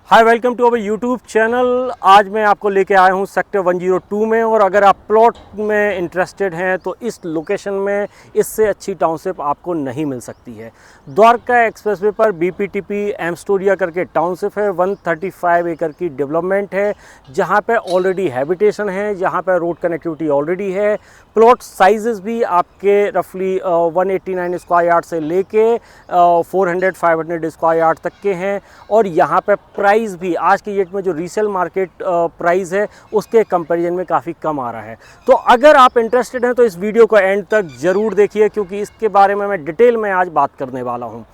Hi, welcome to our YouTube channel. आज मैं आपको लेके आया हूँ सेक्टर 102 में, और अगर आप प्लॉट में इंटरेस्टेड हैं तो इस लोकेशन में इससे अच्छी टाउनशिप आपको नहीं मिल सकती है। द्वारका एक्सप्रेसवे पर बीपीटीपी एमस्टोरिया करके टाउनशिप है। 135 एकड़ की डेवलपमेंट है, जहाँ पे ऑलरेडी हैबिटेशन है, जहाँ पे रोड कनेक्टिविटी ऑलरेडी है। प्लॉट साइजेस भी आपके रफली 189 स्क्वायर यार्ड से लेके 400-500 स्क्वायर यार्ड तक के हैं। और यहाँ पे प्राइस भी आज की डेट में जो रीसेल मार्केट प्राइस है उसके कंपैरिजन में काफ़ी कम आ रहा है। तो अगर आप इंटरेस्टेड हैं तो इस वीडियो को एंड तक ज़रूर देखिए, क्योंकि इसके बारे में मैं डिटेल में आज बात करने वाला हूँ।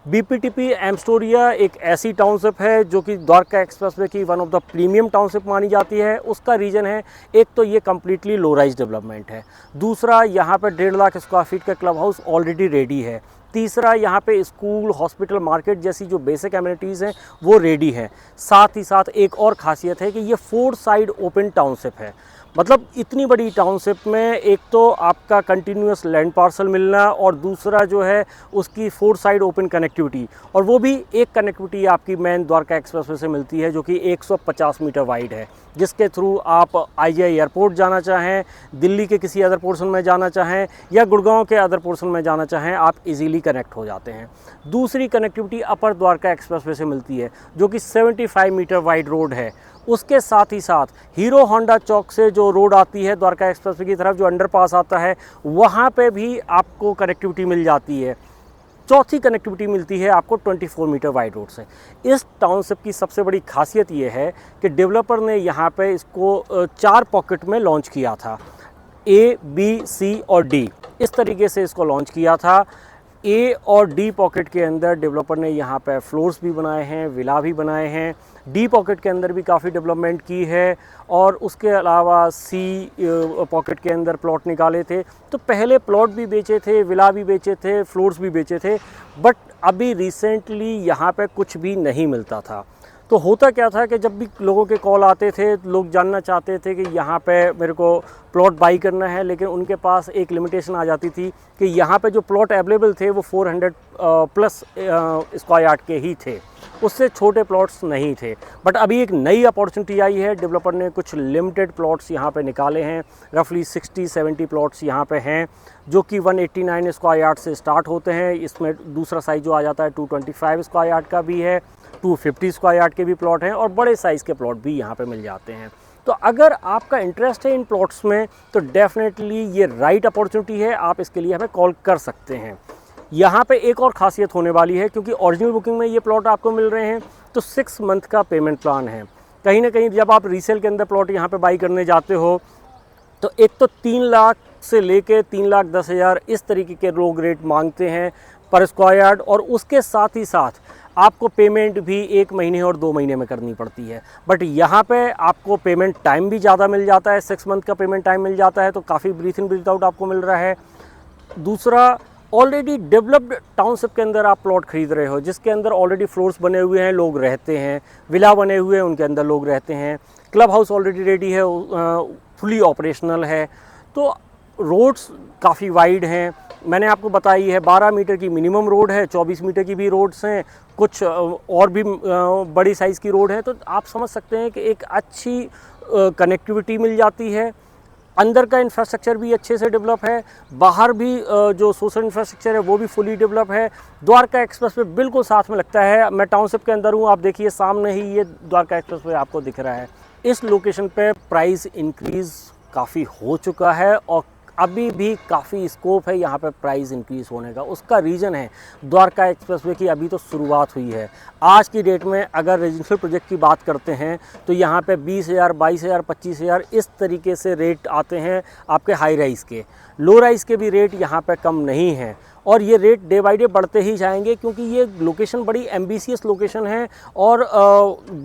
बीपीटीपी एमस्टोरिया एक ऐसी टाउनशिप है जो कि द्वारका एक्सप्रेसवे की one of the premium township मानी जाती है। उसका रीज़न है, एक तो ये कम्प्लीटली लो राइज डेवलपमेंट है, दूसरा यहाँ पर 1.5 लाख स्क्वायर फीट का क्लब हाउस ऑलरेडी रेडी है, तीसरा यहाँ पे स्कूल, हॉस्पिटल, मार्केट जैसी जो बेसिक एमिनिटीज़ हैं वो रेडी है। साथ ही साथ एक और खासियत है कि ये 4 साइड ओपन टाउनशिप है। मतलब इतनी बड़ी टाउनशिप में एक तो आपका कंटिन्यूस लैंड पार्सल मिलना, और दूसरा जो है उसकी 4 साइड ओपन कनेक्टिविटी, और वो भी एक कनेक्टिविटी आपकी मेन द्वारका एक्सप्रेसवे से मिलती है जो कि 150 मीटर वाइड है, जिसके थ्रू आप आईजीआई एयरपोर्ट जाना चाहें, दिल्ली के किसी अदर पोर्शन में जाना चाहें या गुड़गांव के अदर पोर्शन में जाना चाहें, आप इजीली कनेक्ट हो जाते हैं। दूसरी कनेक्टिविटी अपर द्वारका एक्सप्रेसवे से मिलती है जो कि 75 मीटर वाइड रोड है। उसके साथ ही साथ हीरो होंडा चौक से जो रोड आती है द्वारका एक्सप्रेसवे की तरफ, जो अंडरपास आता है, वहाँ पे भी आपको कनेक्टिविटी मिल जाती है। चौथी कनेक्टिविटी मिलती है आपको 24 मीटर वाइड रोड से। इस टाउनशिप की सबसे बड़ी खासियत ये है कि डेवलपर ने यहाँ पे इसको 4 पॉकेट में लॉन्च किया था, ए, बी, सी और डी, इस तरीके से इसको लॉन्च किया था। ए और डी पॉकेट के अंदर डेवलपर ने यहाँ पे फ्लोर्स भी बनाए हैं, विला भी बनाए हैं। डी पॉकेट के अंदर भी काफ़ी डेवलपमेंट की है, और उसके अलावा सी पॉकेट के अंदर प्लॉट निकाले थे। तो पहले प्लॉट भी बेचे थे, विला भी बेचे थे, फ्लोर्स भी बेचे थे, बट अभी रिसेंटली यहाँ पे कुछ भी नहीं मिलता था। तो होता क्या था कि जब भी लोगों के कॉल आते थे, लोग जानना चाहते थे कि यहाँ पे मेरे को प्लॉट बाई करना है, लेकिन उनके पास एक लिमिटेशन आ जाती थी कि यहाँ पे जो प्लॉट अवेलेबल थे वो 400 प्लस स्क्वायर यार्ड के ही थे, उससे छोटे प्लॉट्स नहीं थे। बट अभी एक नई अपॉर्चुनिटी आई है, डेवलपर ने कुछ लिमिटेड प्लॉट्स यहाँ पे निकाले हैं। रफली 60-70 प्लॉट्स यहाँ पे हैं जो कि 189 स्क्वायर यार्ड से स्टार्ट होते हैं। इसमें दूसरा साइज़ जो आ जाता है 225 स्क्वायर यार्ड का भी है, 250 स्क्वायर यार्ड के भी प्लॉट हैं, और बड़े साइज़ के प्लॉट भी यहाँ पे मिल जाते हैं। तो अगर आपका इंटरेस्ट है इन प्लॉट्स में तो डेफिनेटली ये राइट अपॉर्चुनिटी है, आप इसके लिए हमें कॉल कर सकते हैं। यहाँ पे एक और ख़ासियत होने वाली है, क्योंकि ओरिजिनल बुकिंग में ये प्लॉट आपको मिल रहे हैं तो 6 मंथ का पेमेंट प्लान है। कहीं ना कहीं जब आप रीसेल के अंदर प्लॉट यहाँ पे बाई करने जाते हो तो एक तो 3 लाख से लेके 3,10,000 इस तरीके के लोग रेट मांगते हैं पर स्क्वायर यार्ड, और उसके साथ ही साथ आपको पेमेंट भी 1 महीने और 2 महीने में करनी पड़ती है। बट यहाँ पे आपको पेमेंट टाइम भी ज़्यादा मिल जाता है, 6 मंथ का पेमेंट टाइम मिल जाता है, तो काफ़ी ब्रीथ इन ब्रीथ आउट आपको मिल रहा है। दूसरा, ऑलरेडी डेवलप्ड टाउनशिप के अंदर आप प्लॉट खरीद रहे हो, जिसके अंदर ऑलरेडी फ्लोर्स बने हुए हैं, लोग रहते हैं, विला बने हुए हैं, उनके अंदर लोग रहते हैं, क्लब हाउस ऑलरेडी रेडी है, फुली ऑपरेशनल है, तो रोड्स काफ़ी वाइड हैं। मैंने आपको बताई है 12 मीटर की मिनिमम रोड है, 24 मीटर की भी रोड्स हैं, कुछ और भी बड़ी साइज़ की रोड है। तो आप समझ सकते हैं कि एक अच्छी कनेक्टिविटी मिल जाती है। अंदर का इंफ्रास्ट्रक्चर भी अच्छे से डेवलप है, बाहर भी जो सोशल इंफ्रास्ट्रक्चर है वो भी फुली डेवलप है। द्वारका एक्सप्रेसवे बिल्कुल साथ में लगता है। मैं टाउनशिप के अंदर हूँ, आप देखिए सामने ही ये द्वारका एक्सप्रेसवे आपको दिख रहा है। इस लोकेशन पे प्राइस इंक्रीज़ काफ़ी हो चुका है, और अभी भी काफ़ी स्कोप है यहाँ पे प्राइस इंक्रीज़ होने का। उसका रीज़न है द्वारका एक्सप्रेसवे की अभी तो शुरुआत हुई है। आज की डेट में अगर रेजिडेंशियल प्रोजेक्ट की बात करते हैं तो यहाँ पे 20,000, 22,000, 25,000 इस तरीके से रेट आते हैं आपके हाई राइज़ के। लो राइज़ के भी रेट यहाँ पे कम नहीं हैं, और ये रेट डे बाई डे बढ़ते ही जाएंगे, क्योंकि ये लोकेशन बड़ी एम्बिशियस लोकेशन है, और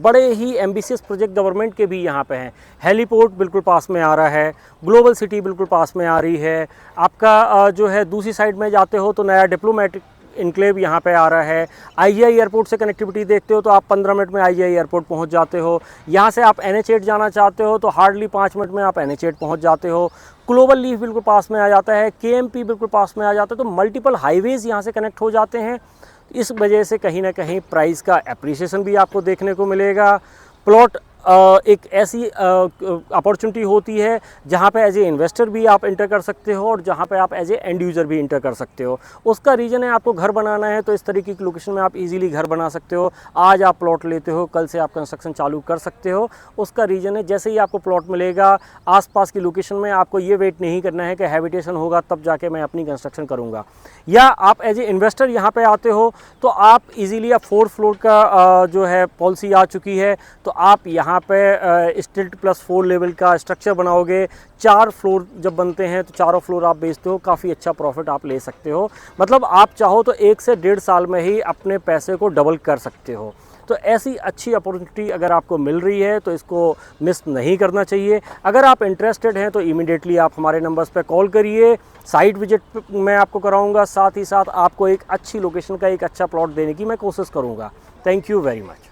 बड़े ही एम्बिशियस प्रोजेक्ट गवर्नमेंट के भी यहाँ पे हैं। हेलीपोर्ट बिल्कुल पास में आ रहा है, ग्लोबल सिटी बिल्कुल पास में आ रही है, आपका जो है दूसरी साइड में जाते हो तो नया डिप्लोमेटिक इनक्लेव यहाँ पे आ रहा है। आईजीआई एयरपोर्ट से कनेक्टिविटी देखते हो तो आप 15 मिनट में आईजीआई एयरपोर्ट पहुँच जाते हो। यहाँ से आप NH8 जाना चाहते हो तो हार्डली 5 मिनट में आप NH8 पहुँच जाते हो। ग्लोबल लीफ बिल्कुल पास में आ जाता है, KMP बिल्कुल पास में आ जाता है। तो मल्टीपल हाईवेज़ यहाँ से कनेक्ट हो जाते हैं। इस वजह से कहीं ना कहीं प्राइस का एप्रिसिएशन भी आपको देखने को मिलेगा। प्लॉट एक ऐसी अपॉर्चुनिटी होती है जहाँ पे एज ए इन्वेस्टर भी आप इंटर कर सकते हो और जहाँ पे आप एज ए एंड यूज़र भी इंटर कर सकते हो। उसका रीज़न है आपको घर बनाना है तो इस तरीके की लोकेशन में आप इजीली घर बना सकते हो। आज आप प्लॉट लेते हो, कल से आप कंस्ट्रक्शन चालू कर सकते हो। उसका रीज़न है जैसे ही आपको प्लॉट मिलेगा आसपास की लोकेशन में, आपको ये वेट नहीं करना है कि हैबिटेशन होगा तब जाके मैं अपनी कंस्ट्रक्शन करूँगा। या आप एज ए इन्वेस्टर यहाँ पे आते हो तो आप इजीली, अब 4th फ्लोर का जो है पॉलिसी आ चुकी है, तो आप यहाँ पे स्टिल्ट +4 लेवल का स्ट्रक्चर बनाओगे। 4 फ्लोर जब बनते हैं तो चारों फ्लोर आप बेचते हो, काफ़ी अच्छा प्रॉफिट आप ले सकते हो। मतलब आप चाहो तो 1 से 1.5 साल में ही अपने पैसे को डबल कर सकते हो। तो ऐसी अच्छी अपॉर्चुनिटी अगर आपको मिल रही है तो इसको मिस नहीं करना चाहिए। अगर आप इंटरेस्टेड हैं तो इमीडिएटली आप हमारे नंबर्स पे कॉल करिए। साइट विजिट मैं आपको कराऊंगा, साथ ही साथ आपको एक अच्छी लोकेशन का एक अच्छा प्लॉट देने की मैं कोशिश करूंगा। Thank you very much.